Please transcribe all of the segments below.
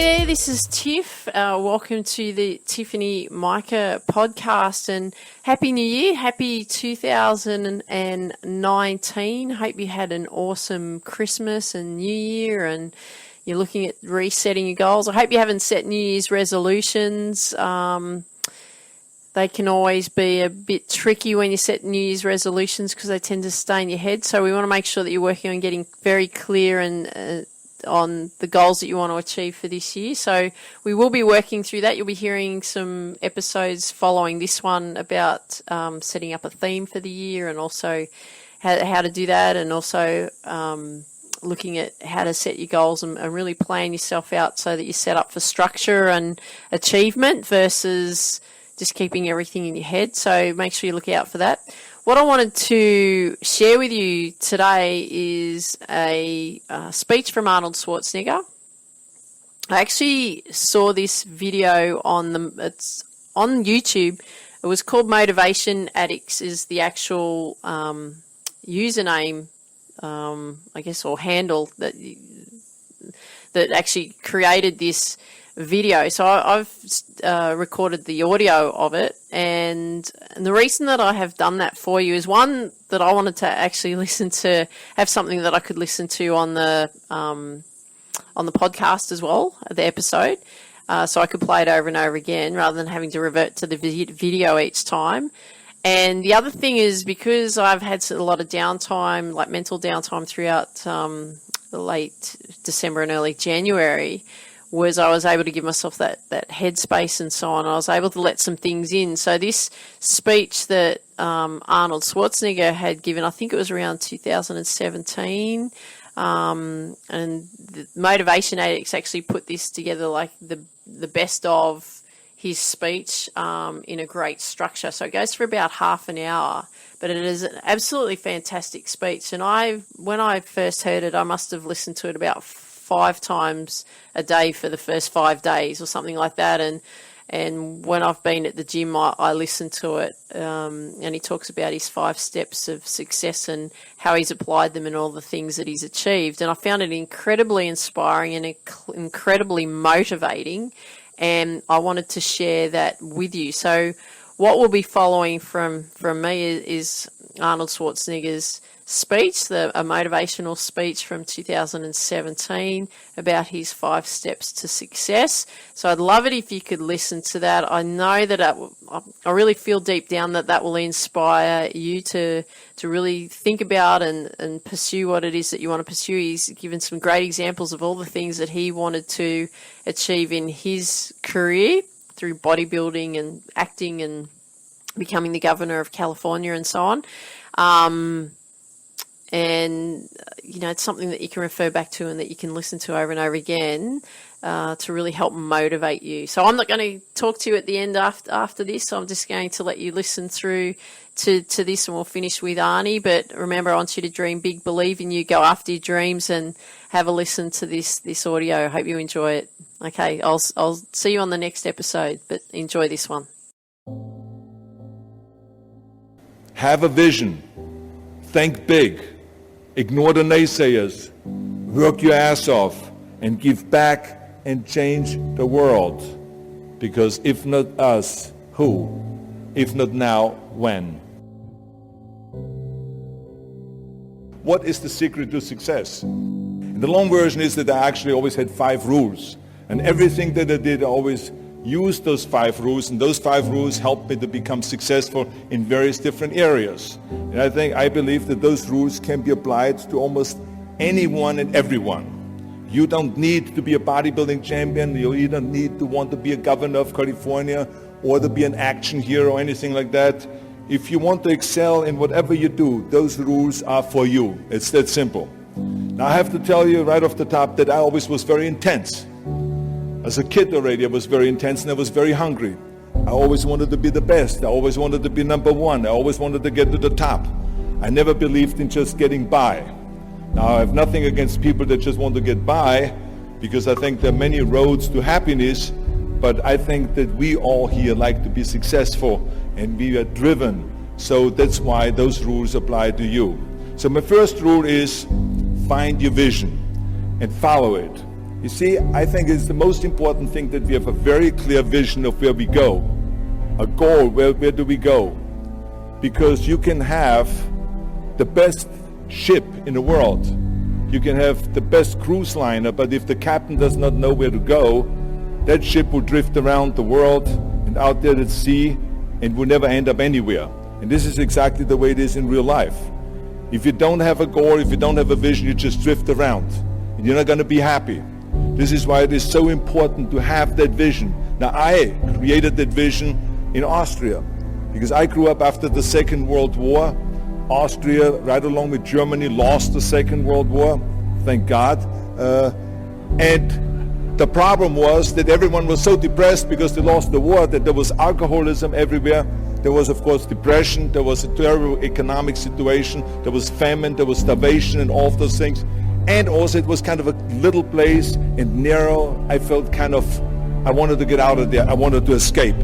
Hey there, this is Tiff. Welcome to the Tiffany Micah podcast, and Happy New Year. Happy 2019. Hope you had an awesome Christmas and New Year, and you're looking at resetting your goals. I hope you haven't set New Year's resolutions. They can always be a bit tricky when you set New Year's resolutions because they tend to stay in your head. So we want to make sure that you're working on getting very clear and on the goals that you want to achieve for this year. So we will be working through that. You'll be hearing some episodes following this one about setting up a theme for the year, and also how to do that, and also looking at how to set your goals and really plan yourself out so that you're set up for structure and achievement versus just keeping everything in your head. So make sure you look out for that. What I wanted to share with you today is a speech from Arnold Schwarzenegger. I actually saw this video it's on YouTube. It was called Motivation Addicts is the actual username, I guess, or handle that actually created this video. So I've recorded the audio of it, and the reason that I have done that for you is, one, that I wanted to actually have something that I could listen to on the podcast as well, the episode, so I could play it over and over again rather than having to revert to the video each time. And the other thing is, because I've had a lot of downtime, like mental downtime throughout the late December and early January, was I was able to give myself that headspace and so on. I was able to let some things in. So this speech that Arnold Schwarzenegger had given, I think it was around 2017, and the Motivation Addicts actually put this together, like the best of his speech in a great structure. So it goes for about half an hour, but it is an absolutely fantastic speech. And when I first heard it, I must have listened to it about 5 times a day for the first 5 days or something like that. And when I've been at the gym, I listen to it. And he talks about his 5 steps of success and how he's applied them and all the things that he's achieved. And I found it incredibly inspiring and incredibly motivating. And I wanted to share that with you. So what we'll be following from me is Arnold Schwarzenegger's speech, a motivational speech from 2017 about his 5 steps to success. So I'd love it if you could listen to that. I know that I really feel deep down that will inspire you to really think about and pursue what it is that you want to pursue. He's given some great examples of all the things that he wanted to achieve in his career through bodybuilding and acting and becoming the governor of California and so on. And, it's something that you can refer back to and that you can listen to over and over again to really help motivate you. So I'm not going to talk to you at the end after this. So I'm just going to let you listen through to this, and we'll finish with Arnie. But remember, I want you to dream big, believe in you, go after your dreams, and have a listen to this audio. I hope you enjoy it. Okay, I'll see you on the next episode, but enjoy this one. Have a vision. Think big. Ignore the naysayers. Work your ass off and give back and change the world. Because if not us, who? If not now, when? What is the secret to success? And the long version is that I actually always had 5 rules. And everything that I did, I always used those 5 rules, and those 5 rules helped me to become successful in various different areas. And I believe that those rules can be applied to almost anyone and everyone. You don't need to be a bodybuilding champion. You don't need to want to be a governor of California or to be an action hero or anything like that. If you want to excel in whatever you do, those rules are for you. It's that simple. Now I have to tell you right off the top that I always was very intense. As a kid already, I was very intense and I was very hungry. I always wanted to be the best. I always wanted to be number one. I always wanted to get to the top. I never believed in just getting by. Now, I have nothing against people that just want to get by, because I think there are many roads to happiness, but I think that we all here like to be successful and we are driven. So that's why those rules apply to you. So my first rule is find your vision and follow it. You see, I think it's the most important thing that we have a very clear vision of where we go. A goal, where do we go? Because you can have the best ship in the world. You can have the best cruise liner, but if the captain does not know where to go, that ship will drift around the world and out there at sea and will never end up anywhere. And this is exactly the way it is in real life. If you don't have a goal, if you don't have a vision, you just drift around and you're not going to be happy. This is why it is so important to have that vision. Now, I created that vision in Austria because I grew up after the Second World War. Austria, right along with Germany, lost the Second World War, thank God. And the problem was that everyone was so depressed because they lost the war that there was alcoholism everywhere. There was, of course, depression. There was a terrible economic situation. There was famine. There was starvation and all of those things. And also it was kind of a little place and narrow. I felt I wanted to get out of there. I wanted to escape.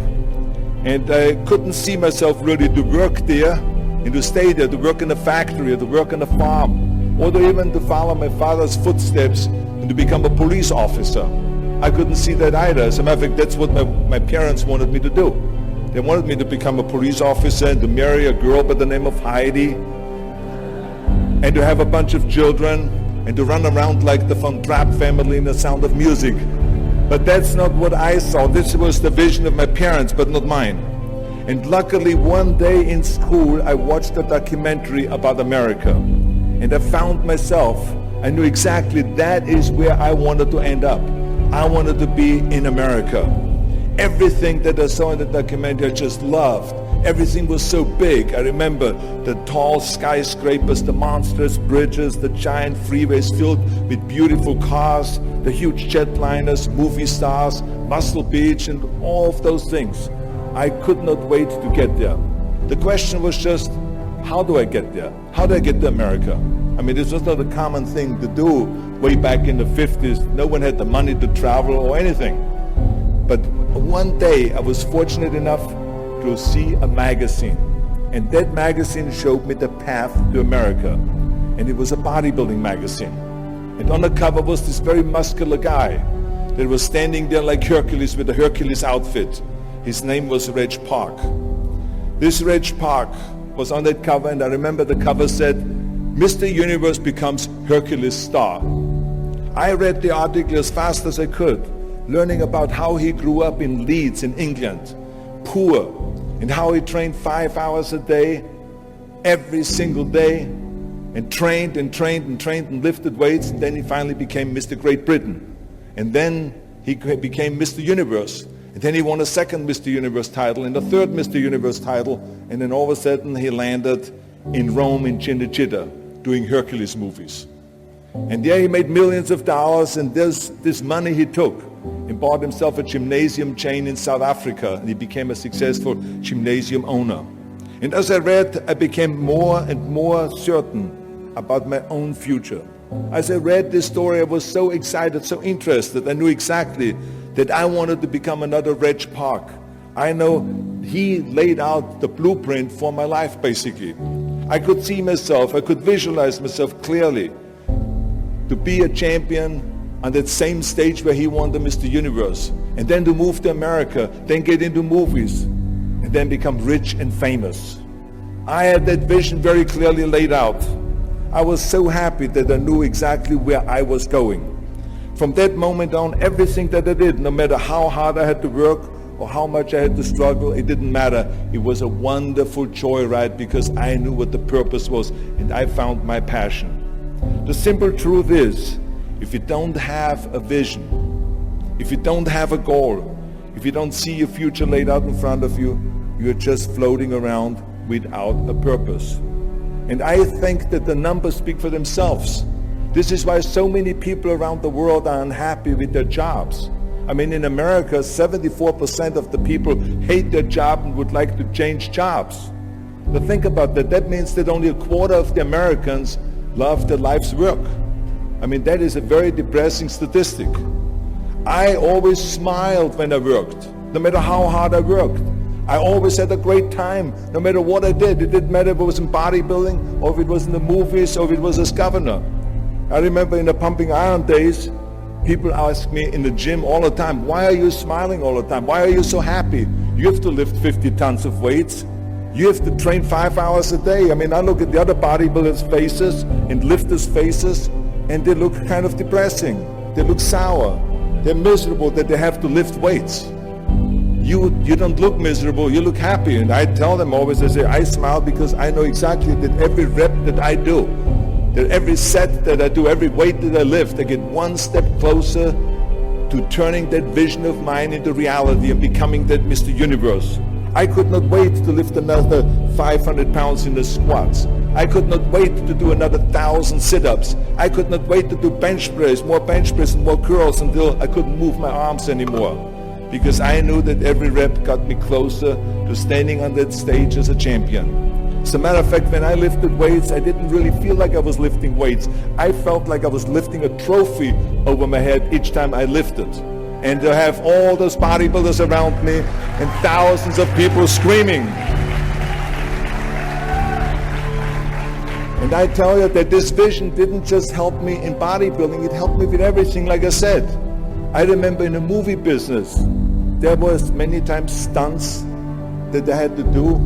And I couldn't see myself really to work there and to stay there, to work in a factory or to work on a farm, or to even to follow my father's footsteps and to become a police officer. I couldn't see that either. As a matter of fact, that's what my parents wanted me to do. They wanted me to become a police officer and to marry a girl by the name of Heidi and to have a bunch of children and to run around like the Von Trapp family in The Sound of Music. But that's not what I saw. This was the vision of my parents, but not mine. And luckily, one day in school, I watched a documentary about America. And I found myself, I knew exactly that is where I wanted to end up. I wanted to be in America. Everything that I saw in the documentary, I just loved. Everything was so big. I remember the tall skyscrapers, the monstrous bridges, the giant freeways filled with beautiful cars, the huge jetliners, movie stars, Muscle Beach, and all of those things. I could not wait to get there. The question was just, how do I get there? How do I get to America? I mean, this was not a common thing to do way back in the 50s. No one had the money to travel or anything. But one day I was fortunate enough to see a magazine. And that magazine showed me the path to America. And it was a bodybuilding magazine. And on the cover was this very muscular guy that was standing there like Hercules with a Hercules outfit. His name was Reg Park. This Reg Park was on that cover, and I remember the cover said, Mr. Universe becomes Hercules star. I read the article as fast as I could, learning about how he grew up in Leeds in England, poor, and how he trained 5 hours a day, every single day, and trained and trained and trained and lifted weights, and then he finally became Mr. Great Britain. And then he became Mr. Universe. And then he won a second Mr. Universe title and a third Mr. Universe title, and then all of a sudden he landed in Rome in Cinecittà doing Hercules movies. And there he made millions of dollars, and this money he took and bought himself a gymnasium chain in South Africa, and he became a successful gymnasium owner. And as I read, I became more and more certain about my own future. As I read this story, I was so excited, so interested. I knew exactly that I wanted to become another Reg Park. I know he laid out the blueprint for my life, basically. I could see myself, I could visualize myself clearly to be a champion on that same stage where he won the Mr. Universe, and then to move to America, then get into movies, and then become rich and famous. I had that vision very clearly laid out. I was so happy that I knew exactly where I was going. From that moment on, everything that I did, no matter how hard I had to work or how much I had to struggle, it didn't matter. It was a wonderful joyride because I knew what the purpose was, and I found my passion. The simple truth is, if you don't have a vision, if you don't have a goal, if you don't see your future laid out in front of you, you're just floating around without a purpose. And I think that the numbers speak for themselves. This is why so many people around the world are unhappy with their jobs. I mean, in America, 74% of the people hate their job and would like to change jobs. But think about that. That means that only a quarter of the Americans love their life's work. I mean, that is a very depressing statistic. I always smiled when I worked, no matter how hard I worked. I always had a great time, no matter what I did. It didn't matter if it was in bodybuilding, or if it was in the movies, or if it was as governor. I remember in the pumping iron days, People ask me in the gym all the time, why are you smiling all the time? Why are you so happy? You have to lift 50 tons of weights. You have to train 5 hours a day. I mean, I look at the other bodybuilders' faces and lifters' faces, and they look kind of depressing. They look sour. They're miserable that they have to lift weights. You don't look miserable, you look happy. And I tell them always, I say, I smile because I know exactly that every rep that I do, that every set that I do, every weight that I lift, I get one step closer to turning that vision of mine into reality and becoming that Mr. Universe. I could not wait to lift another 500 pounds in the squats. I could not wait to do another 1,000 sit-ups. I could not wait to do bench press, more bench press and more curls until I couldn't move my arms anymore. Because I knew that every rep got me closer to standing on that stage as a champion. As a matter of fact, when I lifted weights, I didn't really feel like I was lifting weights. I felt like I was lifting a trophy over my head each time I lifted. And to have all those bodybuilders around me and thousands of people screaming. And I tell you that this vision didn't just help me in bodybuilding, it helped me with everything, like I said. I remember in the movie business, there was many times stunts that I had to do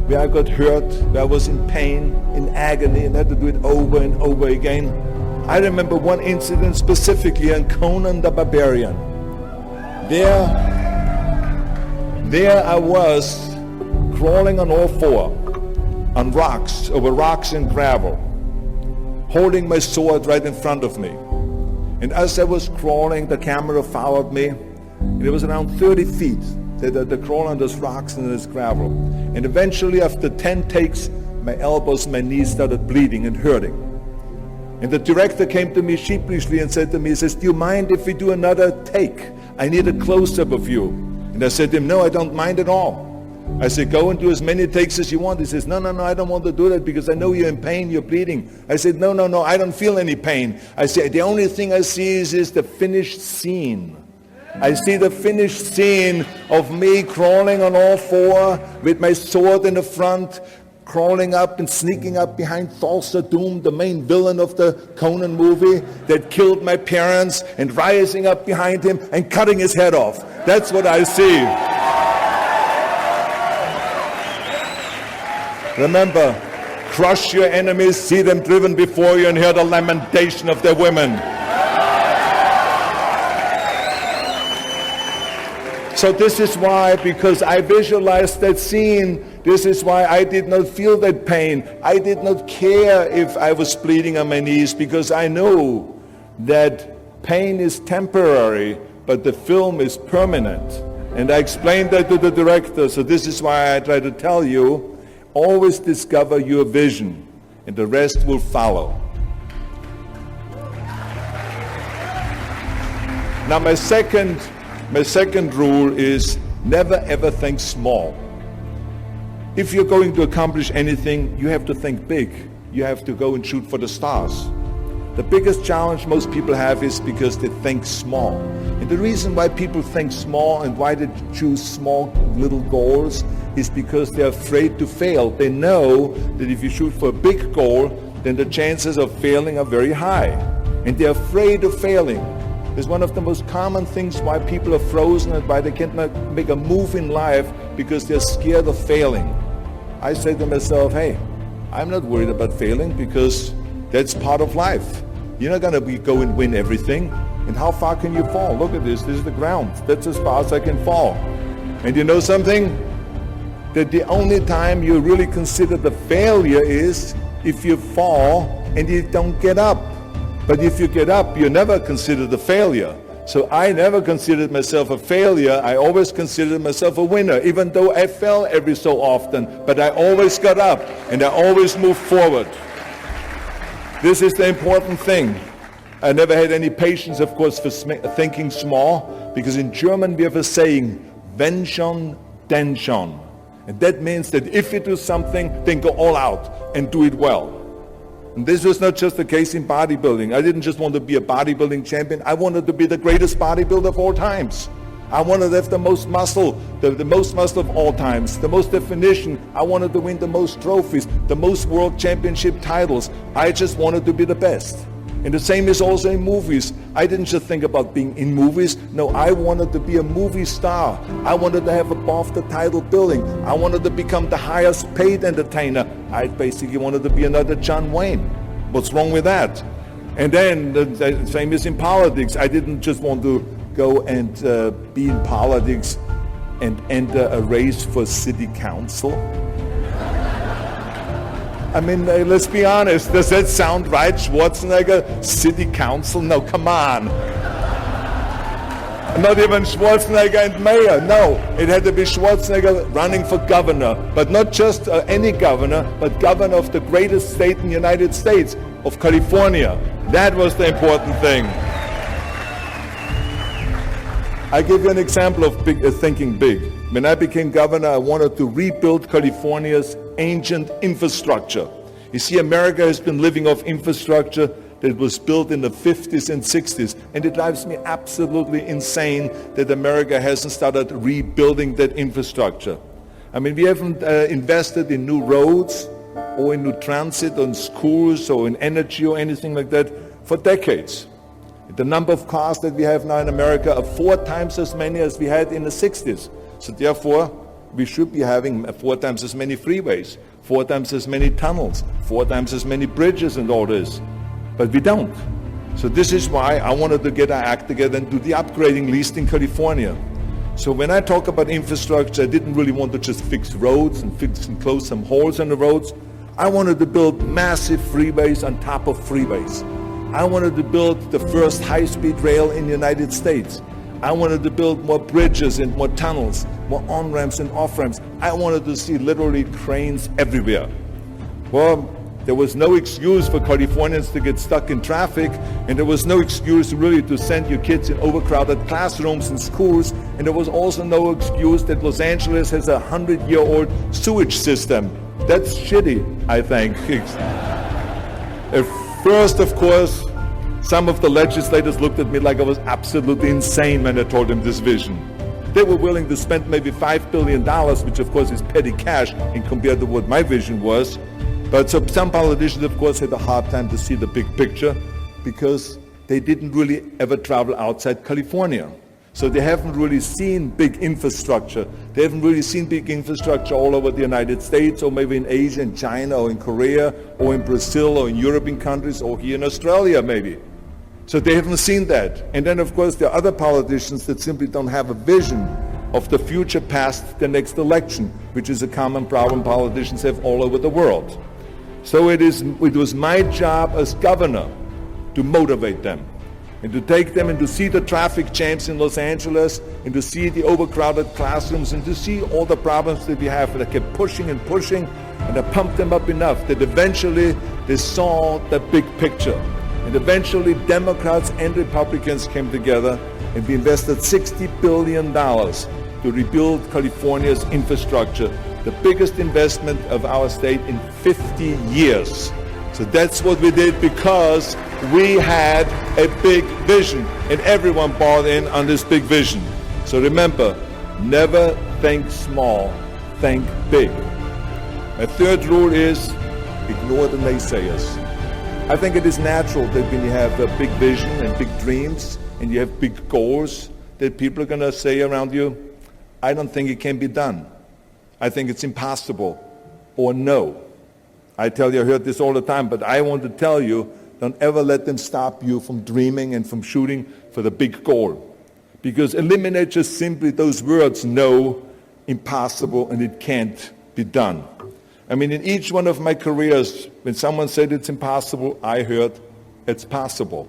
where I got hurt, where I was in pain, in agony, and had to do it over and over again. I remember one incident specifically in Conan the Barbarian. There I was crawling on all four, on rocks, over rocks and gravel, holding my sword right in front of me. And as I was crawling, the camera followed me, and it was around 30 feet that crawl on those rocks and this gravel. And eventually, after 10 takes, my elbows and my knees started bleeding and hurting. And the director came to me sheepishly and said to me, he says, do you mind if we do another take? I need a close-up of you. And I said to him, no, I don't mind at all. I said, go and do as many takes as you want. He says, no, I don't want to do that because I know you're in pain, you're bleeding. I said, no, I don't feel any pain. I said, the only thing I see is the finished scene. I see the finished scene of me crawling on all four with my sword in the front, crawling up and sneaking up behind Thulsa Doom, the main villain of the Conan movie that killed my parents, and rising up behind him and cutting his head off. That's what I see. Remember, crush your enemies, see them driven before you, and hear the lamentation of their women. So this is why, because I visualized that scene, this is why I did not feel that pain. I did not care if I was bleeding on my knees, because I know that pain is temporary, but the film is permanent. And I explained that to the director, so this is why I try to tell you, always discover your vision, and the rest will follow. Now my second rule is never ever think small. If you're going to accomplish anything, you have to think big. You have to go and shoot for the stars. The biggest challenge most people have is because they think small. And the reason why people think small and why they choose small little goals is because they're afraid to fail. They know that if you shoot for a big goal, then the chances of failing are very high. And they're afraid of failing. It's one of the most common things why people are frozen and why they can't make a move in life, because they're scared of failing. I say to myself, hey, I'm not worried about failing because that's part of life. You're not going to go and win everything. And how far can you fall? Look at this. This is the ground. That's as far as I can fall. And you know something? That the only time you really consider the failure is if you fall and you don't get up. But if you get up, you never consider the failure. So I never considered myself a failure. I always considered myself a winner, even though I fell every so often. But I always got up and I always moved forward. This is the important thing. I never had any patience, of course, for thinking small, because in German we have a saying, wenn schon, denn schon. And that means that if you do something, then go all out and do it well. And this was not just the case in bodybuilding. I didn't just want to be a bodybuilding champion. I wanted to be the greatest bodybuilder of all times. I wanted to have the most muscle, the most muscle of all times, the most definition. I wanted to win the most trophies, the most world championship titles. I just wanted to be the best. And the same is also in movies. I didn't just think about being in movies. No, I wanted to be a movie star. I wanted to have above the title billing. I wanted to become the highest paid entertainer. I basically wanted to be another John Wayne. What's wrong with that? And then the same is in politics. I didn't just want to go and be in politics and enter a race for city council. I mean, let's be honest. Does that sound right? Schwarzenegger, city council? No, come on. Not even Schwarzenegger and mayor. No, it had to be Schwarzenegger running for governor. But not just any governor, but governor of the greatest state in the United States, of California. That was the important thing. I give you an example of thinking big. When I became governor, I wanted to rebuild California's ancient infrastructure. You see, America has been living off infrastructure that was built in the 50s and 60s, and it drives me absolutely insane that America hasn't started rebuilding that infrastructure. I mean, we haven't invested in new roads or in new transit, or in schools, or in energy, or anything like that for decades. The number of cars that we have now in America are 4 times as many as we had in the 60s. So therefore, we should be having 4 times as many freeways, 4 times as many tunnels, 4 times as many bridges and all this. But we don't. So this is why I wanted to get our act together and do the upgrading, at least in California. So when I talk about infrastructure, I didn't really want to just fix roads and fix and close some holes on the roads. I wanted to build massive freeways on top of freeways. I wanted to build the first high-speed rail in the United States. I wanted to build more bridges and more tunnels, more on-ramps and off-ramps. I wanted to see literally cranes everywhere. Well, there was no excuse for Californians to get stuck in traffic, and there was no excuse really to send your kids in overcrowded classrooms in schools, and there was also no excuse that Los Angeles has a 100-year-old sewage system. That's shitty, I think. First, of course, some of the legislators looked at me like I was absolutely insane when I told them this vision. They were willing to spend maybe $5 billion, which of course is petty cash in compared to what my vision was. But so some politicians, of course, had a hard time to see the big picture because they didn't really ever travel outside California. So they haven't really seen big infrastructure. They haven't really seen big infrastructure all over the United States, or maybe in Asia, in China, or in Korea, or in Brazil, or in European countries, or here in Australia maybe. So they haven't seen that. And then, of course, there are other politicians that simply don't have a vision of the future past the next election, which is a common problem politicians have all over the world. So it was my job as governor to motivate them and to take them and to see the traffic jams in Los Angeles and to see the overcrowded classrooms and to see all the problems that we have. And I kept pushing and pushing, and I pumped them up enough that eventually they saw the big picture. And eventually Democrats and Republicans came together, and we invested $60 billion to rebuild California's infrastructure, the biggest investment of our state in 50 years. So that's what we did because we had a big vision, and everyone bought in on this big vision. So remember, never think small, think big. A third rule is ignore the naysayers. I think it is natural that when you have a big vision and big dreams and you have big goals, that people are going to say around you, I don't think it can be done. I think it's impossible, or no. I tell you, I heard this all the time, but I want to tell you, don't ever let them stop you from dreaming and from shooting for the big goal. Because eliminate just simply those words, no, impossible, and it can't be done. I mean, in each one of my careers, when someone said it's impossible, I heard it's possible.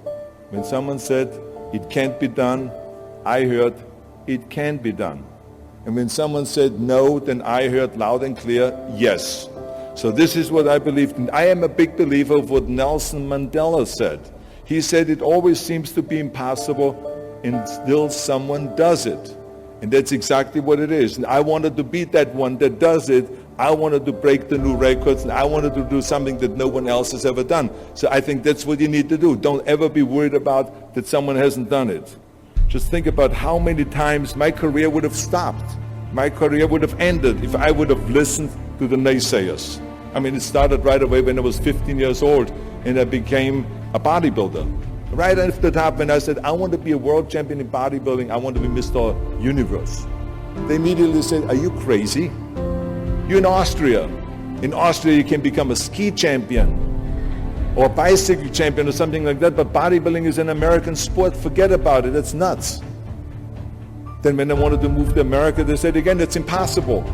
When someone said it can't be done, I heard it can be done. And when someone said no, then I heard loud and clear, yes. So this is what I believed in. I am a big believer of what Nelson Mandela said. He said it always seems to be impossible until someone does it. And that's exactly what it is. And I wanted to be that one that does it. I wanted to break the new records, and I wanted to do something that no one else has ever done. So I think that's what you need to do. Don't ever be worried about that someone hasn't done it. Just think about how many times my career would have stopped. My career would have ended if I would have listened to the naysayers. I mean, it started right away when I was 15 years old, and I became a bodybuilder. Right after the top, when I said, I want to be a world champion in bodybuilding, I want to be Mr. Universe. They immediately said, are you crazy? You're in Austria. In Austria, you can become a ski champion or a bicycle champion or something like that, but bodybuilding is an American sport. Forget about it. That's nuts. Then when I wanted to move to America, they said, again, it's impossible.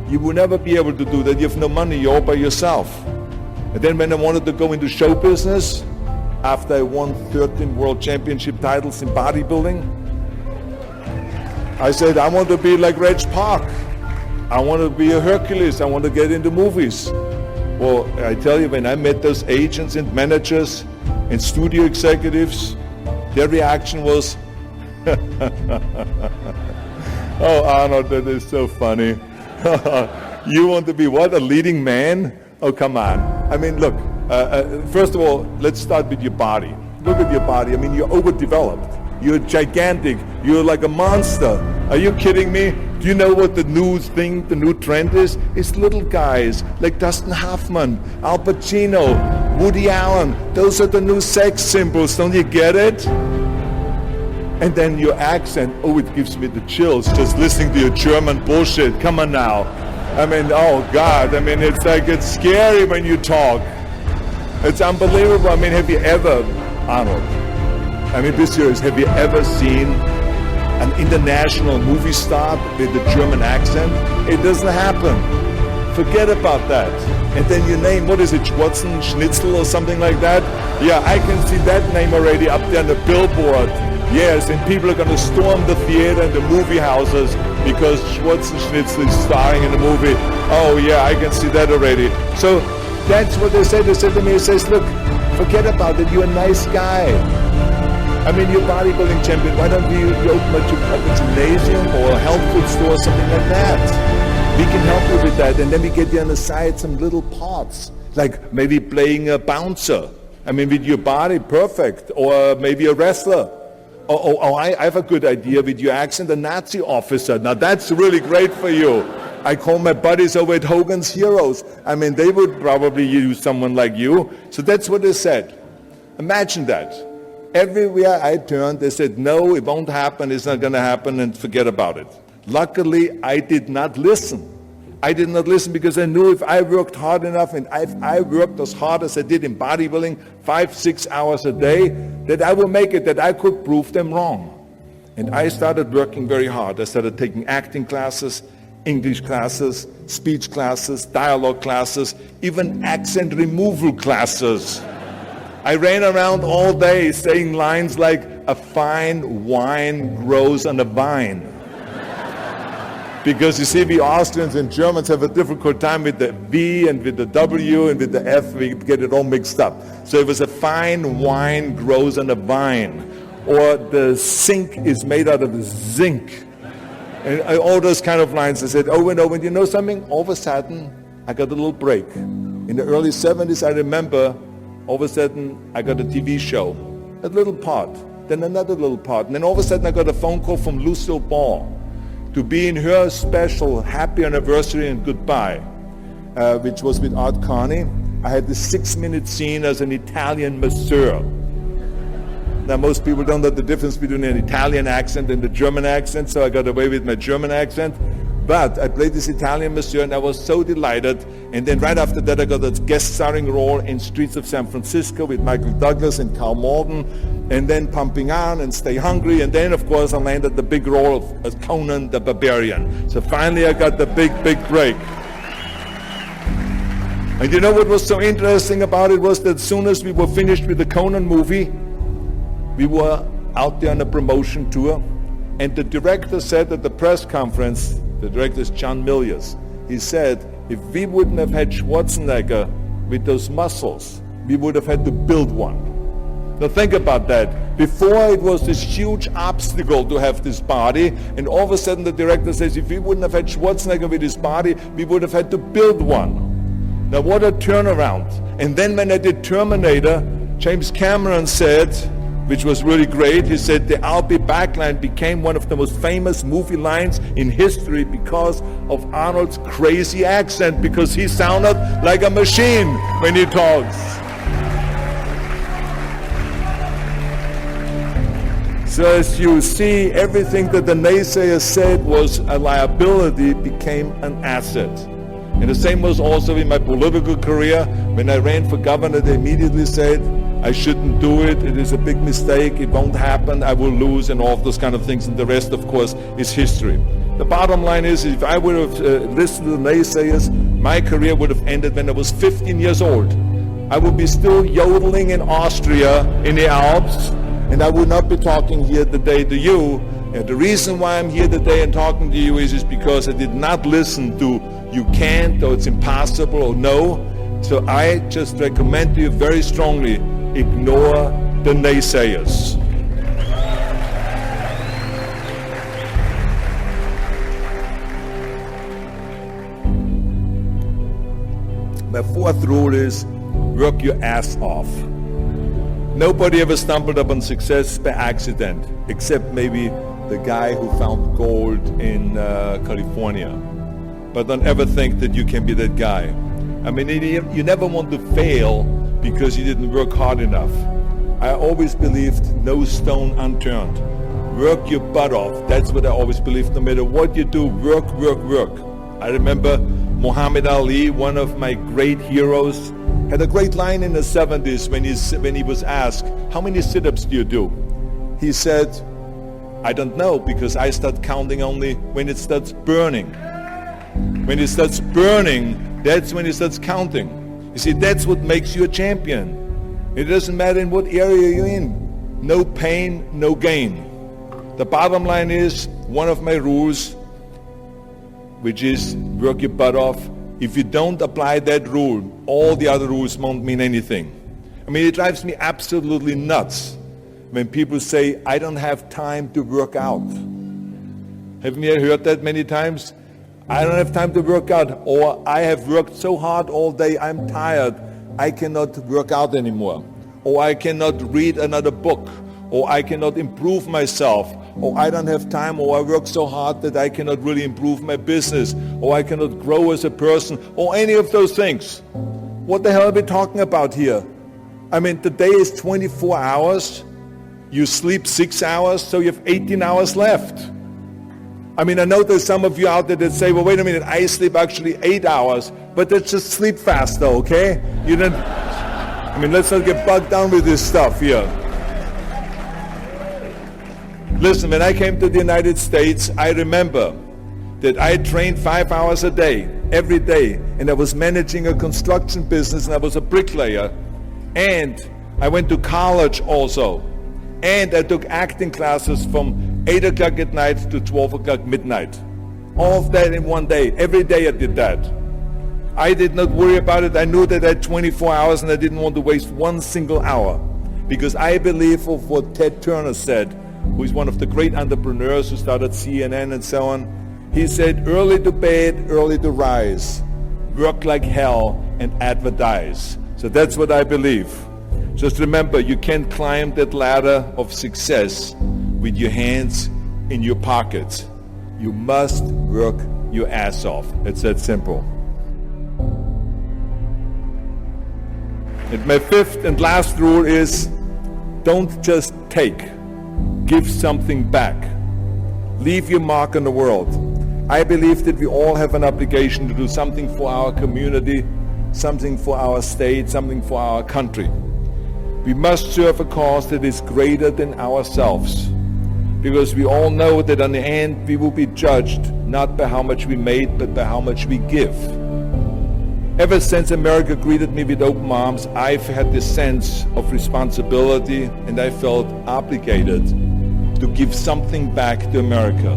You will never be able to do that. You have no money. You're all by yourself. And then when I wanted to go into show business, after I won 13 world championship titles in bodybuilding, I said, I want to be like Reg Park. I want to be a Hercules. I want to get into movies. Well, I tell you, when I met those agents and managers and studio executives, their reaction was, oh, Arnold, that is so funny. You want to be what, a leading man? Oh, come on. I mean, look, first of all, let's start with your body. Look at your body. I mean, you're overdeveloped. You're gigantic. You're like a monster. Are you kidding me? Do you know what the new thing, the new trend is? It's little guys like Dustin Hoffman, Al Pacino, Woody Allen. Those are the new sex symbols. Don't you get it? And then your accent, oh, it gives me the chills just listening to your German bullshit. Come on now. I mean, oh God, I mean, it's like, it's scary when you talk. It's unbelievable. I mean, have you ever, Arnold, I mean, this year, have you ever seen an international movie star with a German accent? It doesn't happen. Forget about that. And then your name, what is it, Schwarzen, Schnitzel or something like that? Yeah, I can see that name already up there on the billboard. Yes, and people are going to storm the theater and the movie houses because Schwarzen Schnitzel is starring in the movie. Oh yeah, I can see that already. So that's what they said. They said to me, it says, look, forget about it, you're a nice guy. I mean, you're a bodybuilding champion, why don't you open a gymnasium or a health food store or something like that? We can help you with that, and then we get you on the side some little parts, like maybe playing a bouncer. I mean, with your body, perfect, or maybe a wrestler. I have a good idea with your accent, a Nazi officer. Now that's really great for you. I call my buddies over at Hogan's Heroes. I mean, they would probably use someone like you. So that's what they said. Imagine that. Everywhere I turned, they said, no, it won't happen, it's not going to happen, and forget about it. Luckily, I did not listen. I did not listen because I knew if I worked hard enough and if I worked as hard as I did in bodybuilding, 5-6 hours a day, that I will make it, that I could prove them wrong. And I started working very hard. I started taking acting classes, English classes, speech classes, dialogue classes, even accent removal classes. I ran around all day saying lines like, a fine wine grows on a vine. Because you see, we Austrians and Germans have a difficult time with the V and with the W and with the F, we get it all mixed up. So it was a fine wine grows on a vine. Or the sink is made out of zinc. And all those kind of lines. I said over and over, and you know something? All of a sudden, I got a little break. In the early 70s, I remember, all of a sudden, I got a TV show. A little part, then another little part. And then all of a sudden, I got a phone call from Lucille Ball to be in her special Happy Anniversary and Goodbye, which was with Art Carney. I had this 6-minute scene as an Italian masseur. Now, most people don't know the difference between an Italian accent and the German accent, so I got away with my German accent. But I played this Italian masseur, and I was so delighted. And then right after that, I got a guest starring role in Streets of San Francisco with Michael Douglas and Carl Malden, and then Pumping On and Stay Hungry. And then, of course, I landed the big role as Conan the Barbarian. So finally, I got the big break. And you know what was so interesting about it was that as soon as we were finished with the Conan movie, we were out there on a promotion tour, and the director said at the press conference, the director is John Milius, he said, if we wouldn't have had Schwarzenegger with those muscles, we would have had to build one. Now think about that. Before it was this huge obstacle to have this body, and all of a sudden the director says, if we wouldn't have had Schwarzenegger with his body, we would have had to build one. Now what a turnaround. And then when I did Terminator, James Cameron said, which was really great, he said the I'll be back line became one of the most famous movie lines in history because of Arnold's crazy accent, because he sounded like a machine when he talks. So as you see, everything that the naysayers said was a liability became an asset. And the same was also in my political career. When I ran for governor, they immediately said, I shouldn't do it, it is a big mistake, it won't happen, I will lose, and all of those kind of things. And the rest, of course, is history. The bottom line is, if I would have listened to the naysayers, my career would have ended when I was 15 years old. I would be still yodeling in Austria, in the Alps, and I would not be talking here today to you. And the reason why I'm here today and talking to you is because I did not listen to you can't, or it's impossible, or no. So I just recommend to you very strongly, ignore the naysayers. My fourth rule is work your ass off. Nobody ever stumbled upon success by accident, except maybe the guy who found gold in California. But don't ever think that you can be that guy. I mean, you never want to fail because you didn't work hard enough. I always believed no stone unturned. Work your butt off. That's what I always believed. No matter what you do, work, work, work. I remember Muhammad Ali, one of my great heroes, had a great line in the 70s when he was asked, how many sit-ups do you do? He said, I don't know, because I start counting only when it starts burning. When it starts burning, that's when it starts counting. You see, that's what makes you a champion. It doesn't matter in what area you're in. No pain, no gain. The bottom line is, one of my rules, which is work your butt off. If you don't apply that rule, all the other rules won't mean anything. I mean, it drives me absolutely nuts when people say, I don't have time to work out. Haven't you heard that many times? I don't have time to work out, or I have worked so hard all day, I'm tired, I cannot work out anymore, or I cannot read another book, or I cannot improve myself, or I don't have time, or I work so hard that I cannot really improve my business, or I cannot grow as a person, or any of those things. What the hell are we talking about here? I mean, the day is 24 hours, you sleep 6 hours, so you have 18 hours left. I mean, I know there's some of you out there that say, well, wait a minute, I sleep actually 8 hours, but that's just sleep faster, okay? You don't, I mean, let's not get bogged down with this stuff here. Listen, when I came to the United States, I remember that I trained 5 hours a day, every day, and I was managing a construction business, and I was a bricklayer, and I went to college also, and I took acting classes from 8 o'clock at night to 12 o'clock midnight. All of that in one day. Every day I did that. I did not worry about it. I knew that I had 24 hours and I didn't want to waste one single hour. Because I believe of what Ted Turner said, who is one of the great entrepreneurs who started CNN and so on. He said, early to bed, early to rise. Work like hell and advertise. So that's what I believe. Just remember, you can't climb that ladder of success with your hands in your pockets. You must work your ass off. It's that simple. And my fifth and last rule is, don't just take. Give something back. Leave your mark on the world. I believe that we all have an obligation to do something for our community, something for our state, something for our country. We must serve a cause that is greater than ourselves, because we all know that in the end we will be judged not by how much we made, but by how much we give. Ever since America greeted me with open arms, I've had this sense of responsibility, and I felt obligated to give something back to America,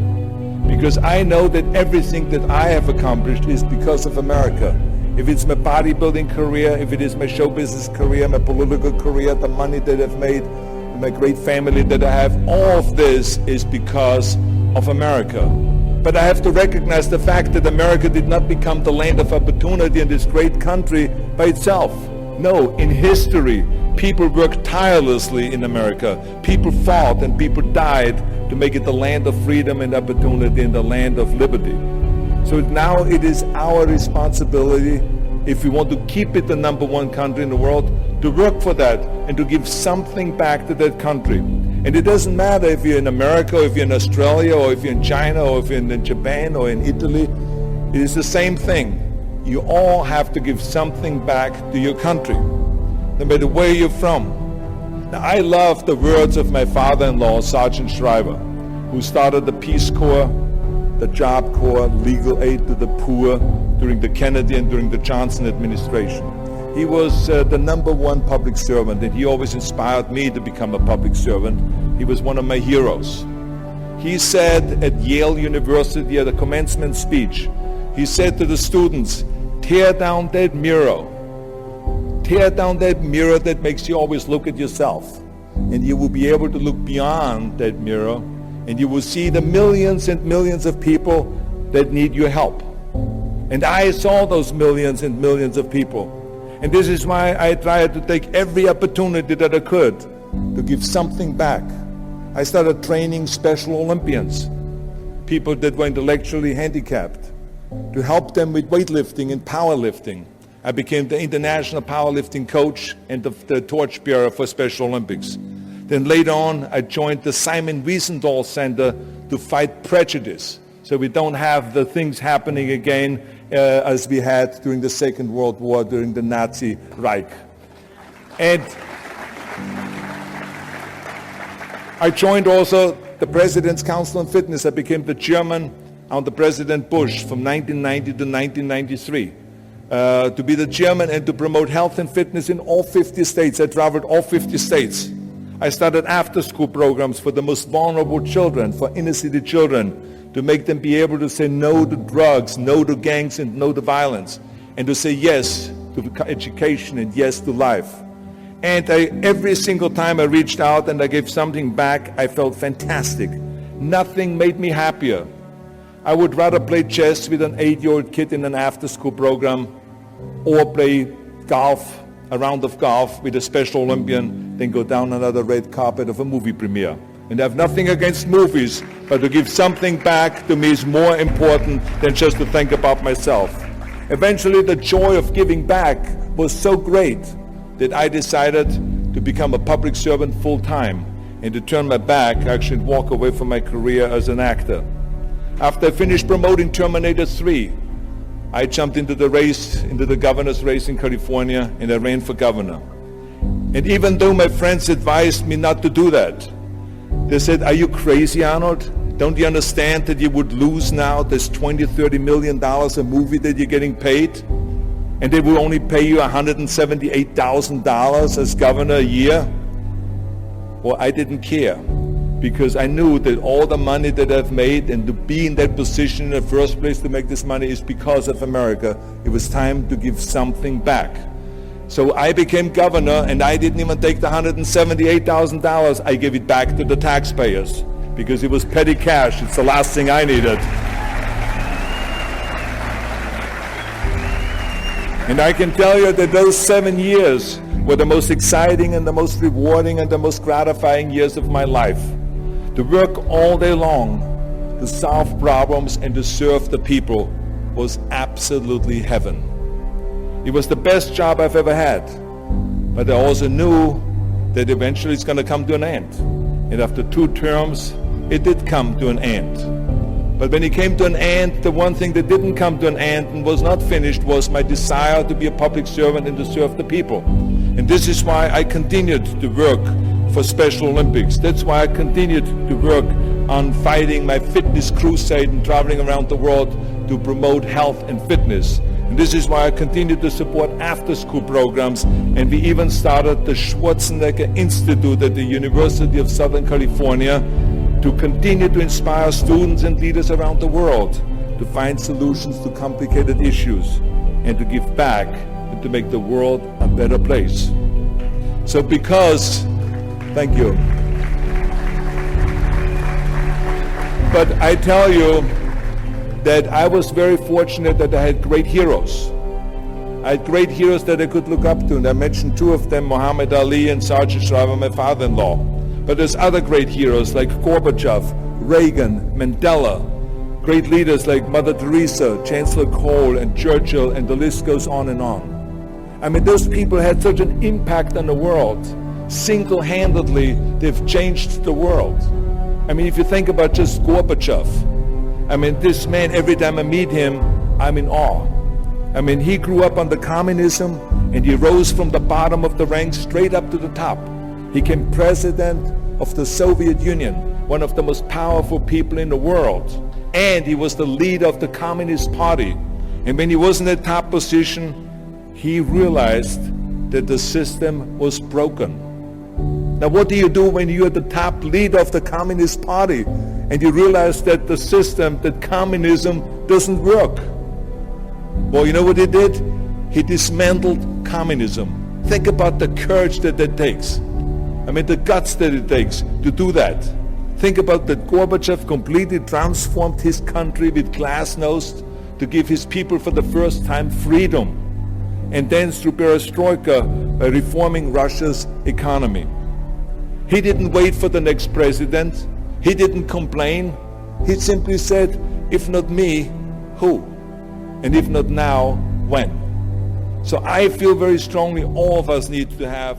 because I know that everything that I have accomplished is because of America. If it's my bodybuilding career, if it is my show business career, my political career, the money that I've made, my great family that I have, all of this is because of America. But I have to recognize the fact that America did not become the land of opportunity in this great country by itself. No, in history, people worked tirelessly in America. People fought and people died to make it the land of freedom and opportunity and the land of liberty. So now it is our responsibility, if we want to keep it the number one country in the world, to work for that and to give something back to that country. And it doesn't matter if you're in America, or if you're in Australia, or if you're in China, or if you're in Japan, or in Italy. It is the same thing. You all have to give something back to your country, no matter where you're from. Now, I love the words of my father-in-law, Sergeant Schreiber, who started the Peace Corps, the Job Corps, legal aid to the poor during the Kennedy and during the Johnson administration. He was the #1 public servant, and he always inspired me to become a public servant. He was one of my heroes. He said at Yale University at a commencement speech, he said to the students, tear down that mirror. Tear down that mirror that makes you always look at yourself. And you will be able to look beyond that mirror, and you will see the millions and millions of people that need your help. And I saw those millions and millions of people. And this is why I tried to take every opportunity that I could to give something back. I started training Special Olympians, people that were intellectually handicapped, to help them with weightlifting and powerlifting. I became the international powerlifting coach and the torchbearer for Special Olympics. Then later on, I joined the Simon Wiesenthal Center to fight prejudice, so we don't have the things happening again as we had during the Second World War, during the Nazi Reich. And I joined also the President's Council on Fitness. I became the chairman under President Bush from 1990 to 1993. To be the chairman and to promote health and fitness in all 50 states. I traveled all 50 states. I started after-school programs for the most vulnerable children, for inner-city children, to make them be able to say no to drugs, no to gangs, and no to violence, and to say yes to education and yes to life. And every single time I reached out and I gave something back, I felt fantastic. Nothing made me happier. I would rather play chess with an 8-year-old kid in an after-school program or play golf, a round of golf with a Special Olympian than go down another red carpet of a movie premiere. And I have nothing against movies, but to give something back to me is more important than just to think about myself. Eventually, the joy of giving back was so great that I decided to become a public servant full-time and to turn my back, actually walk away from my career as an actor. After I finished promoting Terminator 3, I jumped into the race, into the governor's race in California, and I ran for governor. And even though my friends advised me not to do that, they said, are you crazy, Arnold? Don't you understand that you would lose now this $20-30 million a movie that you're getting paid? And they will only pay you $178,000 as governor a year? Well, I didn't care, because I knew that all the money that I've made and to be in that position in the first place to make this money is because of America. It was time to give something back. So I became governor, and I didn't even take the $178,000. I gave it back to the taxpayers because it was petty cash. It's the last thing I needed. And I can tell you that those 7 years were the most exciting and the most rewarding and the most gratifying years of my life. To work all day long, to solve problems and to serve the people was absolutely heaven. It was the best job I've ever had, but I also knew that eventually it's going to come to an end. And after 2 terms, it did come to an end. But when it came to an end, the one thing that didn't come to an end and was not finished was my desire to be a public servant and to serve the people. And this is why I continued to work for Special Olympics. That's why I continued to work on fighting my fitness crusade and traveling around the world to promote health and fitness. And this is why I continue to support after-school programs, and we even started the Schwarzenegger Institute at the University of Southern California to continue to inspire students and leaders around the world to find solutions to complicated issues and to give back and to make the world a better place. So thank you. But I tell you that I was very fortunate that I had great heroes. I had great heroes that I could look up to, and I mentioned 2 of them, Muhammad Ali and Sergeant Schreiber, my father-in-law. But there's other great heroes like Gorbachev, Reagan, Mandela, great leaders like Mother Teresa, Chancellor Kohl, and Churchill, and the list goes on and on. I mean, those people had such an impact on the world, single-handedly, they've changed the world. I mean, if you think about just Gorbachev, I mean, this man, every time I meet him, I'm in awe. I mean, he grew up under communism, and he rose from the bottom of the ranks straight up to the top. He became president of the Soviet Union, one of the most powerful people in the world. And he was the leader of the Communist Party. And when he was in the top position, he realized that the system was broken. Now, what do you do when you're the top leader of the Communist Party and you realize that the system, that communism doesn't work? Well, you know what he did? He dismantled communism. Think about the courage that takes. I mean, the guts that it takes to do that. Think about that Gorbachev completely transformed his country with glasnost to give his people for the first time freedom. And then through perestroika, by reforming Russia's economy. He didn't wait for the next president. He didn't complain. He simply said, if not me, who? And if not now, when? So I feel very strongly all of us need to have